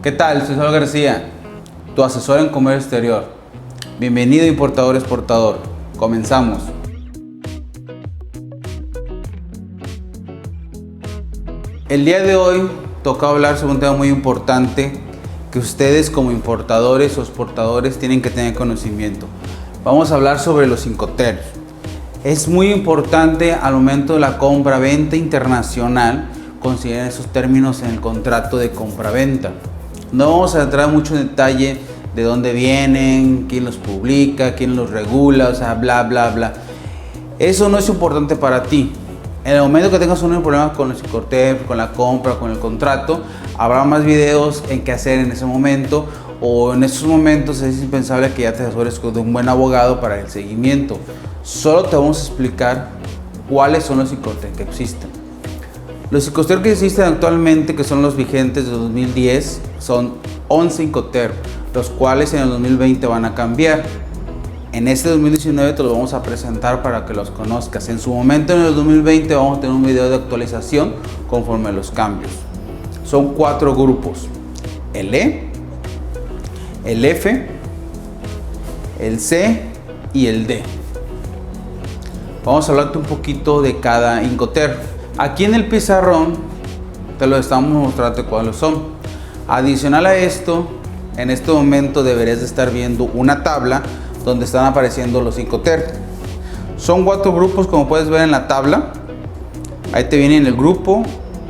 ¿Qué tal? Soy Saúl García, tu asesor en comercio exterior. Bienvenido importador exportador. Comenzamos. El día de hoy toca hablar sobre un tema muy importante que ustedes como importadores o exportadores tienen que tener conocimiento. Vamos a hablar sobre los Incoterms. Es muy importante al momento de la compra-venta internacional considerar esos términos en el contrato de compra-venta. No vamos a entrar mucho en detalle de dónde vienen, quién los publica, quién los regula, o sea, bla, bla, bla. Eso no es importante para ti. En el momento que tengas un problema con los Incoterms, con la compra, con el contrato, habrá más videos en qué hacer en ese momento, o en esos momentos es indispensable que ya te asesores con un buen abogado para el seguimiento. Solo te vamos a explicar cuáles son los Incoterms que existen. Los Incoterms que existen actualmente, que son los vigentes de 2010, son 11 Incoterms, los cuales en el 2020 van a cambiar. En este 2019 te los vamos a presentar para que los conozcas. En su momento, en el 2020, vamos a tener un video de actualización conforme a los cambios. Son 4 grupos: el E, el F, el C y el D. Vamos a hablarte un poquito de cada Incoterm. Aquí en el pizarrón te lo estamos mostrando cuáles son. Adicional a esto, en este momento deberías de estar viendo una tabla donde están apareciendo los Incoterms. Son 4 grupos, como puedes ver en la tabla. Ahí te viene el grupo,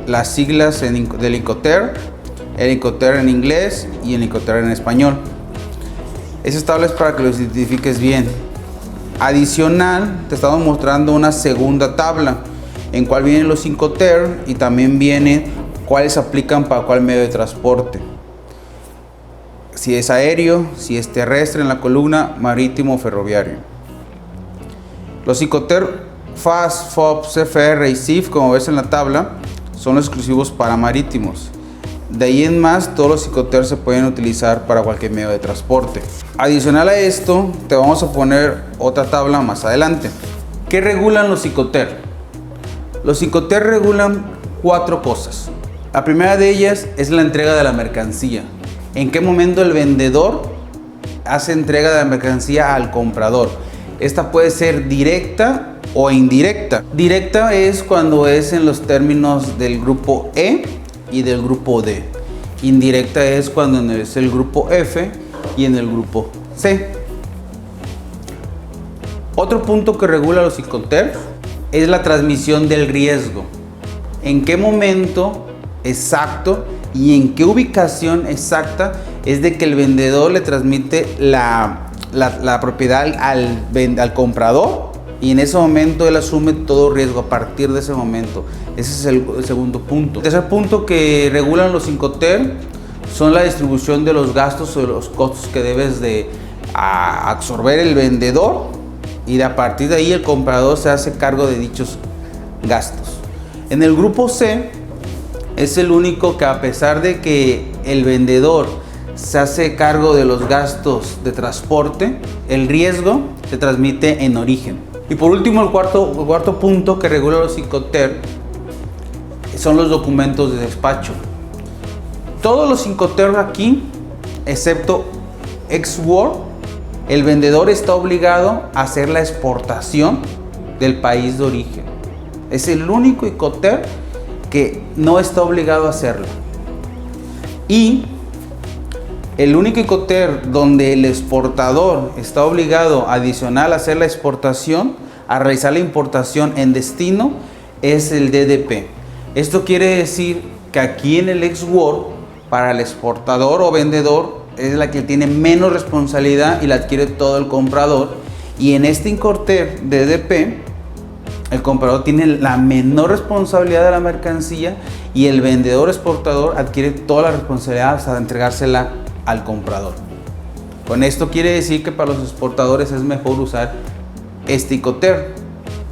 las siglas del Incoterm, el Incoterm en inglés y el Incoterm en español. Esas tablas es para que los identifiques bien. Adicional, te estamos mostrando una segunda tabla en cual vienen los Incoterm y también vienen cuáles aplican para cuál medio de transporte. Si es aéreo, si es terrestre en la columna, marítimo o ferroviario. Los Incoterm FAS, FOB, CFR y CIF, como ves en la tabla, son los exclusivos para marítimos. De ahí en más, todos los Incoterm se pueden utilizar para cualquier medio de transporte. Adicional a esto, te vamos a poner otra tabla más adelante. ¿Qué regulan los Incoterm? Los Incoterm regulan 4 cosas. La primera de ellas es la entrega de la mercancía. ¿En qué momento el vendedor hace entrega de la mercancía al comprador? Esta puede ser directa o indirecta. Directa es cuando es en los términos del grupo E y del grupo D. Indirecta es cuando es el grupo F y en el grupo C. Otro punto que regula los Incoterms es la transmisión del riesgo. ¿En qué momento exacto y en qué ubicación exacta es de que el vendedor le transmite la propiedad al comprador? Y en ese momento él asume todo riesgo a partir de ese momento. Ese es el segundo punto. El tercer punto que regulan los Incoterm son la distribución de los gastos o de los costos que debes de absorber el vendedor, y a partir de ahí el comprador se hace cargo de dichos gastos. En el grupo C es el único que, a pesar de que el vendedor se hace cargo de los gastos de transporte, el riesgo se transmite en origen. Y por último, el cuarto punto que regula los Incoterm son los documentos de despacho. Todos los Incoterm aquí, excepto ex-world, el vendedor está obligado a hacer la exportación del país de origen. Es el único Incoterm que no está obligado a hacerlo. Y el único Incoterm donde el exportador está obligado, adicional a hacer la exportación, a realizar la importación en destino, es el DDP. Esto quiere decir que aquí en el ex-world, para el exportador o vendedor, es la que tiene menos responsabilidad y la adquiere todo el comprador. Y en este Incoterm DDP, el comprador tiene la menor responsabilidad de la mercancía y el vendedor exportador adquiere toda la responsabilidad hasta entregársela al comprador. Con esto quiere decir que para los exportadores es mejor usar este Incoterm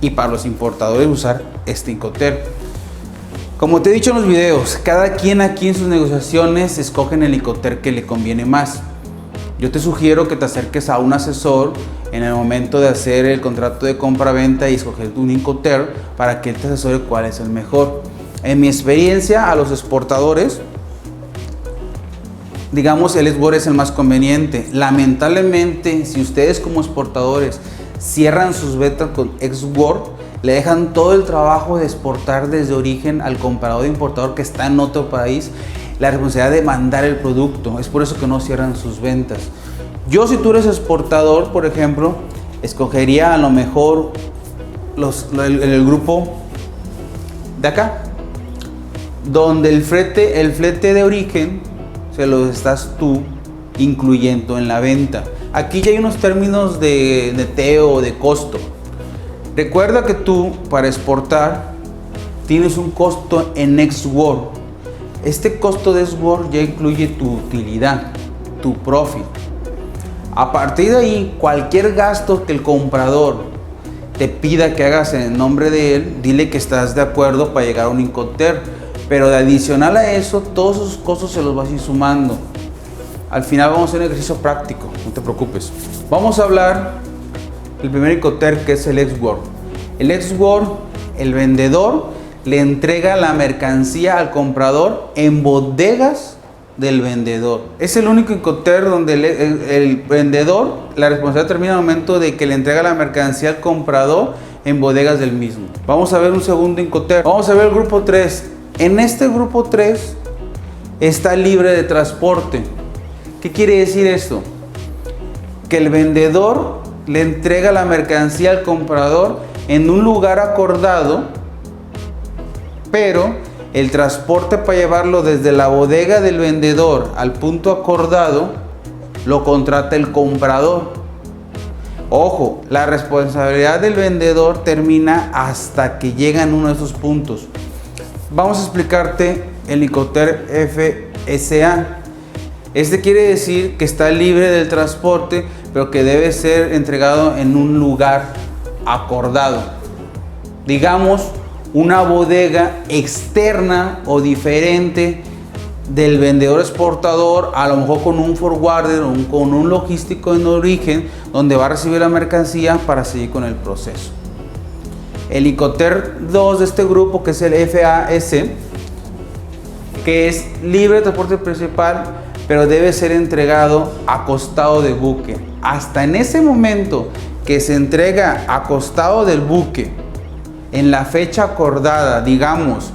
y para los importadores usar este Incoterm. Como te he dicho en los videos, cada quien aquí en sus negociaciones escogen el Incoterm que le conviene más. Yo te sugiero que te acerques a un asesor en el momento de hacer el contrato de compra-venta y escoger un Incoterm para que él te asesore cuál es el mejor. En mi experiencia, a los exportadores digamos, el ex-world es el más conveniente. Lamentablemente, si ustedes como exportadores cierran sus ventas con ex-world, le dejan todo el trabajo de exportar desde origen al comprador o importador que está en otro país la responsabilidad de mandar el producto. Es por eso que no cierran sus ventas. Yo, si tú eres exportador, por ejemplo, escogería a lo mejor el grupo de acá, donde el flete de origen se lo estás tú incluyendo en la venta. Aquí ya hay unos términos de neteo o de costo. Recuerda que tú, para exportar, tienes un costo en ex-world. Este costo de ex-world ya incluye tu utilidad, tu profit. A partir de ahí, cualquier gasto que el comprador te pida que hagas en nombre de él, dile que estás de acuerdo para llegar a un Incoterm. Pero de adicional a eso, todos esos costos se los vas a ir sumando. Al final vamos a hacer un ejercicio práctico, no te preocupes. Vamos a hablar del primer Incoterm, que es el ex-world. El ex-world, el vendedor le entrega la mercancía al comprador en bodegas del vendedor. Es el único Incoterm donde el vendedor, la responsabilidad termina en el momento de que le entrega la mercancía al comprador en bodegas del mismo. Vamos a ver un segundo Incoterm. Vamos a ver el grupo 3. En este grupo 3 está libre de transporte. ¿Qué quiere decir esto? Que el vendedor le entrega la mercancía al comprador en un lugar acordado, pero el transporte para llevarlo desde la bodega del vendedor al punto acordado lo contrata el comprador. Ojo, la responsabilidad del vendedor termina hasta que llegan uno de esos puntos. Vamos a explicarte el Incoterm FSA. Este quiere decir que está libre del transporte, pero que debe ser entregado en un lugar acordado. Digamos, una bodega externa o diferente del vendedor exportador, a lo mejor con un forwarder o con un logístico en origen, donde va a recibir la mercancía para seguir con el proceso. El Incoterm 2 de este grupo, que es el FAS, que es libre de transporte principal, pero debe ser entregado a costado de buque. Hasta en ese momento que se entrega a costado del buque, en la fecha acordada, digamos,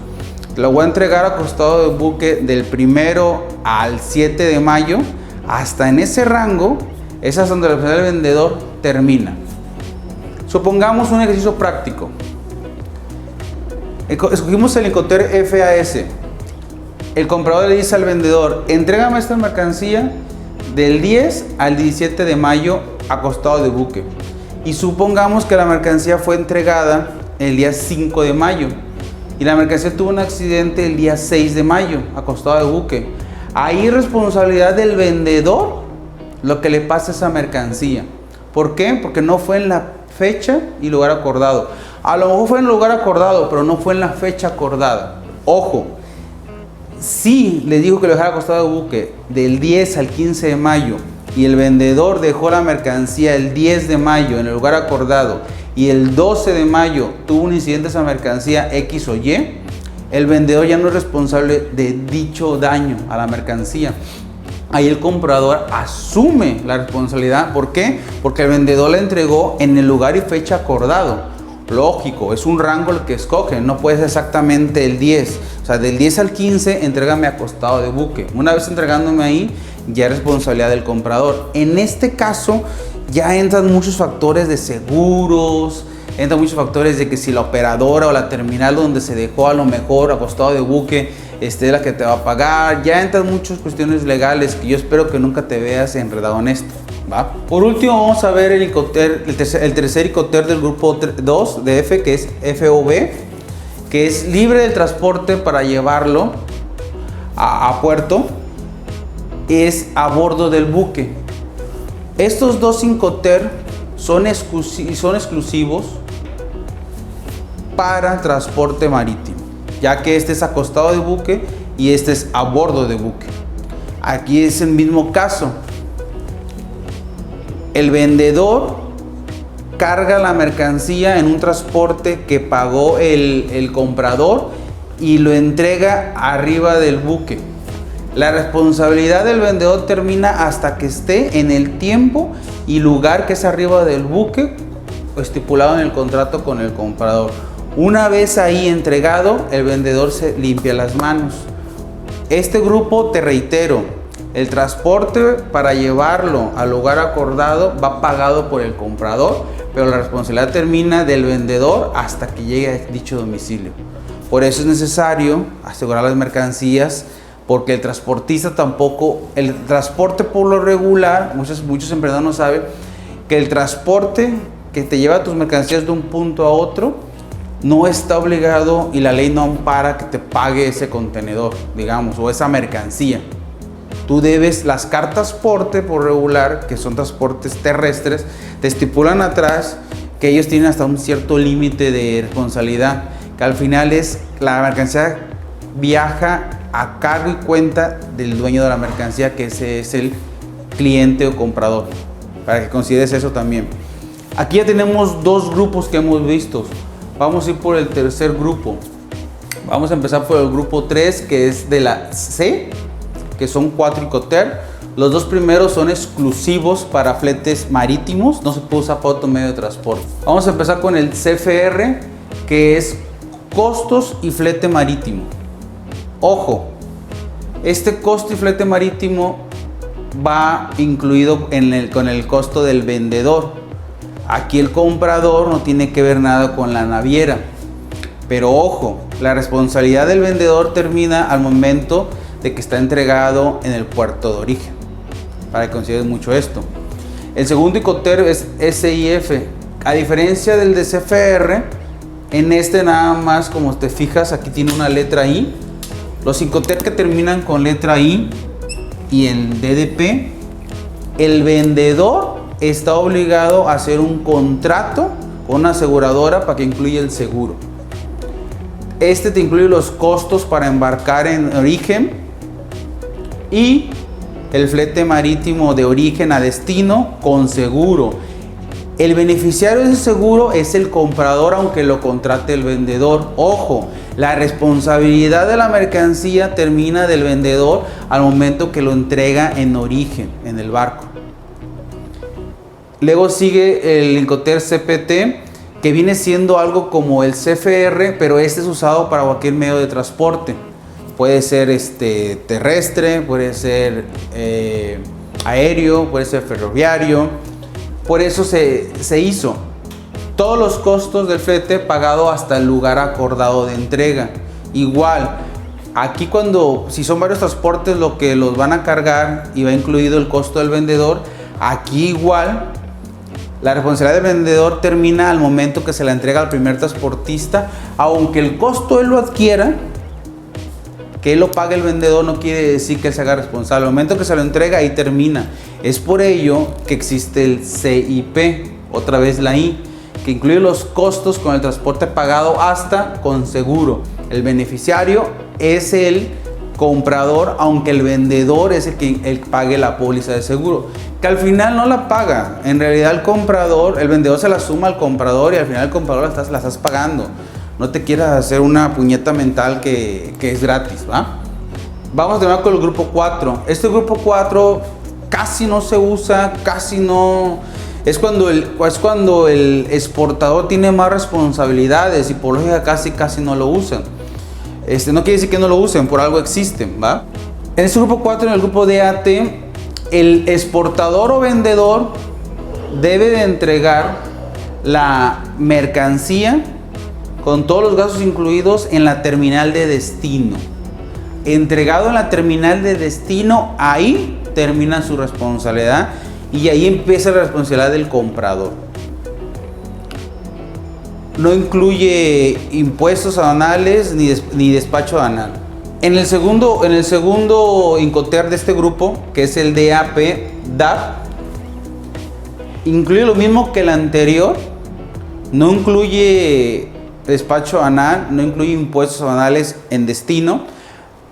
lo voy a entregar a costado del buque del 1 al 7 de mayo, hasta en ese rango, esa es donde la responsabilidad del vendedor termina. Supongamos un ejercicio práctico. Escogimos el Incoterm FAS. El comprador le dice al vendedor: entrégame esta mercancía del 10 al 17 de mayo a costado de buque. Y supongamos que la mercancía fue entregada el día 5 de mayo y la mercancía tuvo un accidente el día 6 de mayo a costado de buque. Ahí responsabilidad del vendedor lo que le pasa a esa mercancía. ¿Por qué? Porque no fue en la fecha y lugar acordado. A lo mejor fue en el lugar acordado, pero no fue en la fecha acordada. Ojo, si le dijo que lo dejara a costado de buque del 10 al 15 de mayo y el vendedor dejó la mercancía el 10 de mayo en el lugar acordado y el 12 de mayo tuvo un incidente esa mercancía X o Y, el vendedor ya no es responsable de dicho daño a la mercancía. Ahí el comprador asume la responsabilidad. ¿Por qué? Porque el vendedor la entregó en el lugar y fecha acordado. Lógico, es un rango el que escoge, no puede ser exactamente el 10. O sea, del 10 al 15, entrégame a costado de buque. Una vez entregándome ahí, ya es responsabilidad del comprador. En este caso, ya entran muchos factores de seguros, entran muchos factores de que si la operadora o la terminal donde se dejó a lo mejor a costado de buque es la que te va a pagar. Ya entran muchas cuestiones legales que yo espero que nunca te veas enredado en esto. ¿Va? Por último, vamos a ver el tercer Incoterm del grupo 2 de F, que es FOB, que es libre del transporte para llevarlo a puerto, es a bordo del buque. Estos dos Incoterm son exclusivos para transporte marítimo, ya que este es a costado de buque y este es a bordo de buque. Aquí es el mismo caso. El vendedor carga la mercancía en un transporte que pagó el comprador y lo entrega arriba del buque. La responsabilidad del vendedor termina hasta que esté en el tiempo y lugar que es arriba del buque estipulado en el contrato con el comprador. Una vez ahí entregado, el vendedor se limpia las manos. Este grupo, te reitero, el transporte para llevarlo al lugar acordado va pagado por el comprador, pero la responsabilidad termina del vendedor hasta que llegue a dicho domicilio. Por eso es necesario asegurar las mercancías, porque el transportista tampoco, el transporte por lo regular, muchos emprendedores no saben que el transporte que te lleva tus mercancías de un punto a otro no está obligado y la ley no ampara que te pague ese contenedor, digamos, o esa mercancía. Tú debes, las cartas porte por regular, que son transportes terrestres, te estipulan atrás que ellos tienen hasta un cierto límite de responsabilidad, que al final es la mercancía viaja a cargo y cuenta del dueño de la mercancía, que ese es el cliente o comprador, para que consideres eso también. Aquí ya tenemos dos grupos que hemos visto. Vamos a ir por el tercer grupo. Vamos a empezar por el grupo 3, que es de la C, que son 4 Incoterms. Los dos primeros son exclusivos para fletes marítimos, no se puede usar para otro medio de transporte. Vamos a empezar con el CFR, que es costos y flete marítimo. Ojo, este costo y flete marítimo va incluido con el costo del vendedor. Aquí el comprador no tiene que ver nada con la naviera. Pero ojo, la responsabilidad del vendedor termina al momento de que está entregado en el puerto de origen, para que consideres mucho esto. El segundo Incoterm es SIF. A diferencia del de CFR, en este nada más, como te fijas, aquí tiene una letra I. Los Incoterm que terminan con letra I y el DDP, el vendedor está obligado a hacer un contrato con una aseguradora para que incluya el seguro. Este te incluye los costos para embarcar en origen y el flete marítimo de origen a destino con seguro. El beneficiario de ese seguro es el comprador, aunque lo contrate el vendedor. Ojo, la responsabilidad de la mercancía termina del vendedor al momento que lo entrega en origen, en el barco. Luego sigue el Incoterm CPT, que viene siendo algo como el CFR, pero este es usado para cualquier medio de transporte. Puede ser terrestre, puede ser aéreo, puede ser ferroviario. Por eso se hizo. Todos los costos del flete pagado hasta el lugar acordado de entrega. Igual, aquí si son varios transportes lo que los van a cargar y va incluido el costo del vendedor, aquí igual la responsabilidad del vendedor termina al momento que se la entrega al primer transportista, aunque el costo él lo adquiera. Que él lo pague el vendedor no quiere decir que él se haga responsable. Al momento que se lo entrega, ahí termina. Es por ello que existe el CIP, otra vez la I, que incluye los costos con el transporte pagado hasta con seguro. El beneficiario es el comprador, aunque el vendedor es el que pague la póliza de seguro, que al final no la paga. En realidad el vendedor se la suma al comprador y al final el comprador la estás pagando. No te quieras hacer una puñeta mental que es gratis, ¿va? Vamos a terminar con el grupo 4. Este grupo 4 casi no se usa, casi no. Es cuando el exportador tiene más responsabilidades y por lógica casi no lo usan. No quiere decir que no lo usen, por algo existen, ¿va? En este grupo 4, en el grupo DAT, el exportador o vendedor debe de entregar la mercancía con todos los gastos incluidos en la terminal de destino. Entregado en la terminal de destino, ahí termina su responsabilidad y ahí empieza la responsabilidad del comprador. No incluye impuestos aduanales ni despacho aduanal. En el segundo Incoterm de este grupo, que es el DAP, incluye lo mismo que el anterior. No incluye despacho aduanal, no incluye impuestos aduanales en destino,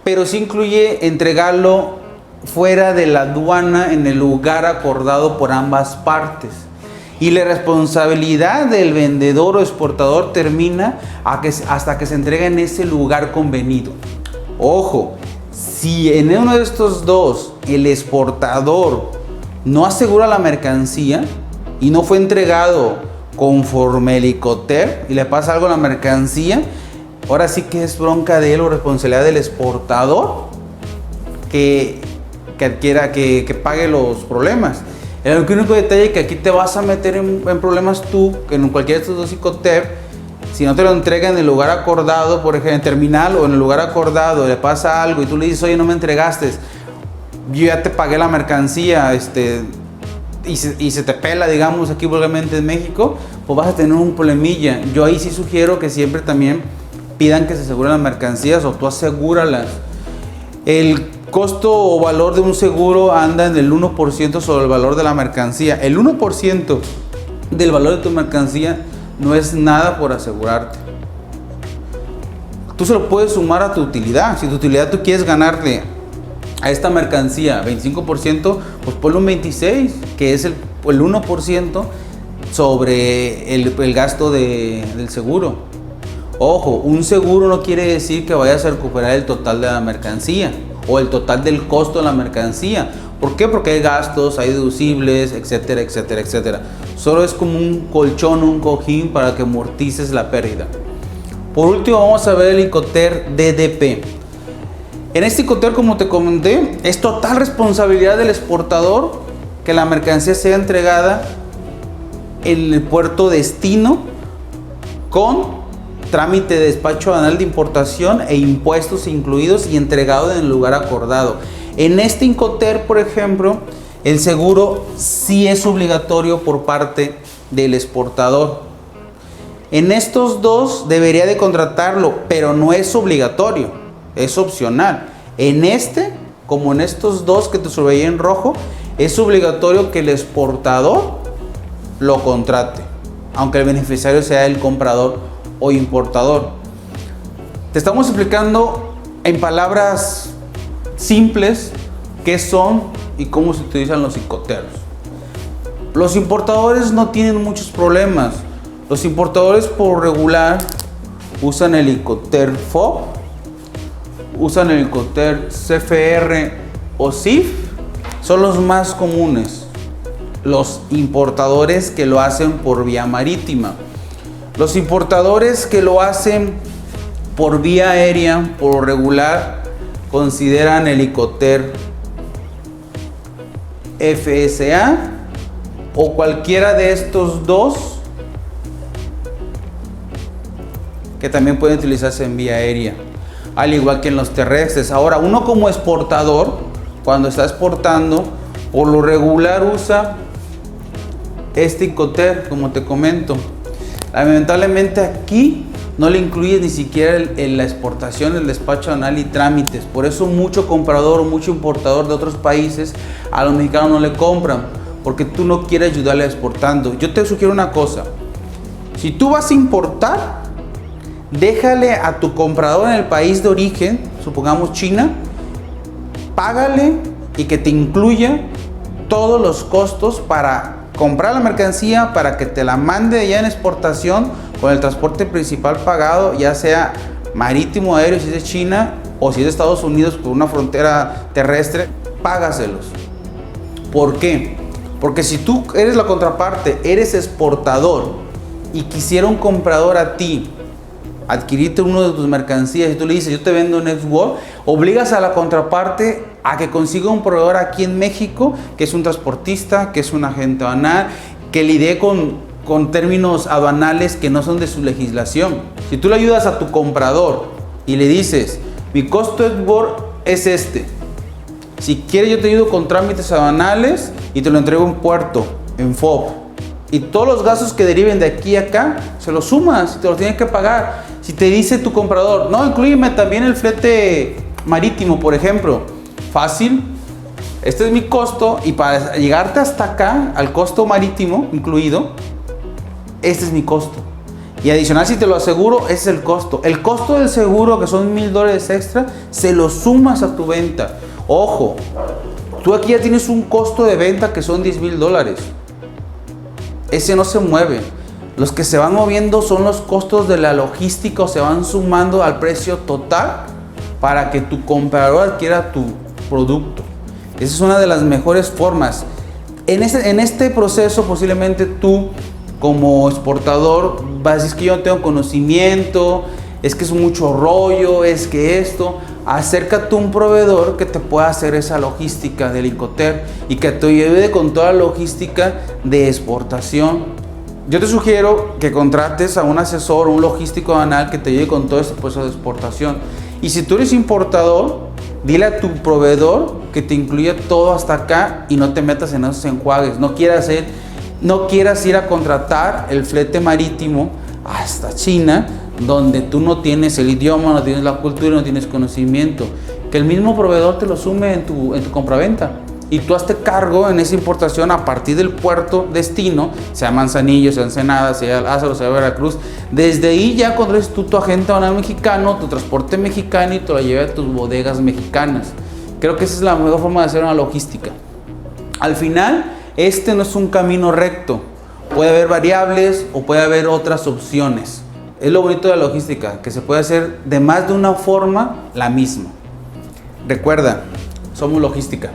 pero sí incluye entregarlo fuera de la aduana en el lugar acordado por ambas partes. Y la responsabilidad del vendedor o exportador termina hasta que se entrega en ese lugar convenido. Ojo, Si en uno de estos dos el exportador no asegura la mercancía y no fue entregado conforme el Incoterm y le pasa algo a la mercancía, ahora sí que es bronca de él o responsabilidad del exportador que pague los problemas. El único detalle es que aquí te vas a meter en problemas tú, que en cualquiera de estos dos Incoterm, si no te lo entregan en el lugar acordado, por ejemplo, en terminal o en el lugar acordado, le pasa algo y tú le dices, oye, no me entregaste, yo ya te pagué la mercancía, y se te pela, digamos, aquí vulgarmente en México, pues vas a tener un problemilla. Yo ahí sí sugiero que siempre también pidan que se aseguren las mercancías o tú asegúralas. El costo o valor de un seguro anda en el 1% sobre el valor de la mercancía. El 1% del valor de tu mercancía no es nada por asegurarte. Tú se lo puedes sumar a tu utilidad. Si tu utilidad tú quieres ganarle a esta mercancía 25%, pues ponle un 26%, que es el 1% sobre el gasto del seguro. Ojo, un seguro no quiere decir que vayas a recuperar el total de la mercancía o el total del costo de la mercancía. ¿Por qué? Porque hay gastos, hay deducibles, etcétera, etcétera, etcétera. Solo es como un colchón, un cojín para que amortices la pérdida. Por último, vamos a ver el Incoterm DDP. En este Incoterm, como te comenté, es total responsabilidad del exportador que la mercancía sea entregada en el puerto destino con trámite de despacho aduanal de importación e impuestos incluidos y entregado en el lugar acordado. En este Incoterm, por ejemplo, el seguro sí es obligatorio por parte del exportador. En estos dos debería de contratarlo, pero no es obligatorio, es opcional. En este, como en estos dos que te subrayé en rojo, es obligatorio que el exportador lo contrate, aunque el beneficiario sea el comprador o importador. Te estamos explicando en palabras simples qué son y cómo se utilizan los Incoterms. Los importadores no tienen muchos problemas. Los importadores por regular usan el Incoterm FOB, usan el Incoterm CFR o CIF, son los más comunes. Los importadores que lo hacen por vía marítima. Los importadores que lo hacen por vía aérea, por regular, consideran el Incoterm FSA o cualquiera de estos dos que también pueden utilizarse en vía aérea, al igual que en los terrestres. Ahora, uno como exportador, cuando está exportando, por lo regular usa este Incoterm, como te comento. Lamentablemente aquí no le incluye ni siquiera la exportación, el despacho aduanal y trámites. Por eso mucho comprador o mucho importador de otros países a los mexicanos no le compran, porque tú no quieres ayudarle exportando. Yo te sugiero una cosa: si tú vas a importar, déjale a tu comprador en el país de origen, supongamos China, págale y que te incluya todos los costos para comprar la mercancía, para que te la mande ya en exportación con el transporte principal pagado, ya sea marítimo o aéreo si es de China o si es de Estados Unidos por una frontera terrestre, págaselos. ¿Por qué? Porque si tú eres la contraparte, eres exportador y quisiera un comprador a ti adquirirte uno de tus mercancías y tú le dices, yo te vendo en Next World, obligas a la contraparte a que consiga un proveedor aquí en México, que es un transportista, que es un agente aduanal, que lidie con términos aduanales que no son de su legislación. Si tú le ayudas a tu comprador y le dices, mi costo es este, si quieres yo te ayudo con trámites aduanales y te lo entrego en puerto, en FOB, y todos los gastos que deriven de aquí a acá, se los sumas y te los tienes que pagar. Si te dice tu comprador, no, inclúyeme también el flete marítimo, por ejemplo, fácil, este es mi costo y para llegarte hasta acá, al costo marítimo incluido, este es mi costo. Y adicional, si te lo aseguro, ese es el costo. El costo del seguro, que son $1,000 extra, se lo sumas a tu venta. Ojo, tú aquí ya tienes un costo de venta que son $10,000. Ese no se mueve. Los que se van moviendo son los costos de la logística o se van sumando al precio total para que tu comprador adquiera tu producto. Esa es una de las mejores formas. En este proceso posiblemente tú como exportador vas a decir que yo no tengo conocimiento, es que es mucho rollo, es que esto. Acércate a un proveedor que te pueda hacer esa logística del Incoterm y que te ayude con toda la logística de exportación. Yo te sugiero que contrates a un asesor, un logístico aduanal que te ayude con todo este proceso de exportación. Y si tú eres importador, dile a tu proveedor que te incluya todo hasta acá y no te metas en esos enjuagues. No quieras ir a contratar el flete marítimo hasta China, donde tú no tienes el idioma, no tienes la cultura, no tienes conocimiento. Que el mismo proveedor te lo sume en tu compraventa. Y tú hazte cargo en esa importación a partir del puerto destino, sea Manzanillo, sea Ensenada, sea Lázaro, sea Veracruz. Desde ahí ya contrates tú tu agente aduanal mexicano, tu transporte mexicano y te lo lleve a tus bodegas mexicanas. Creo que esa es la mejor forma de hacer una logística. Al final, este no es un camino recto. Puede haber variables o puede haber otras opciones. Es lo bonito de la logística, que se puede hacer de más de una forma la misma. Recuerda, somos logística.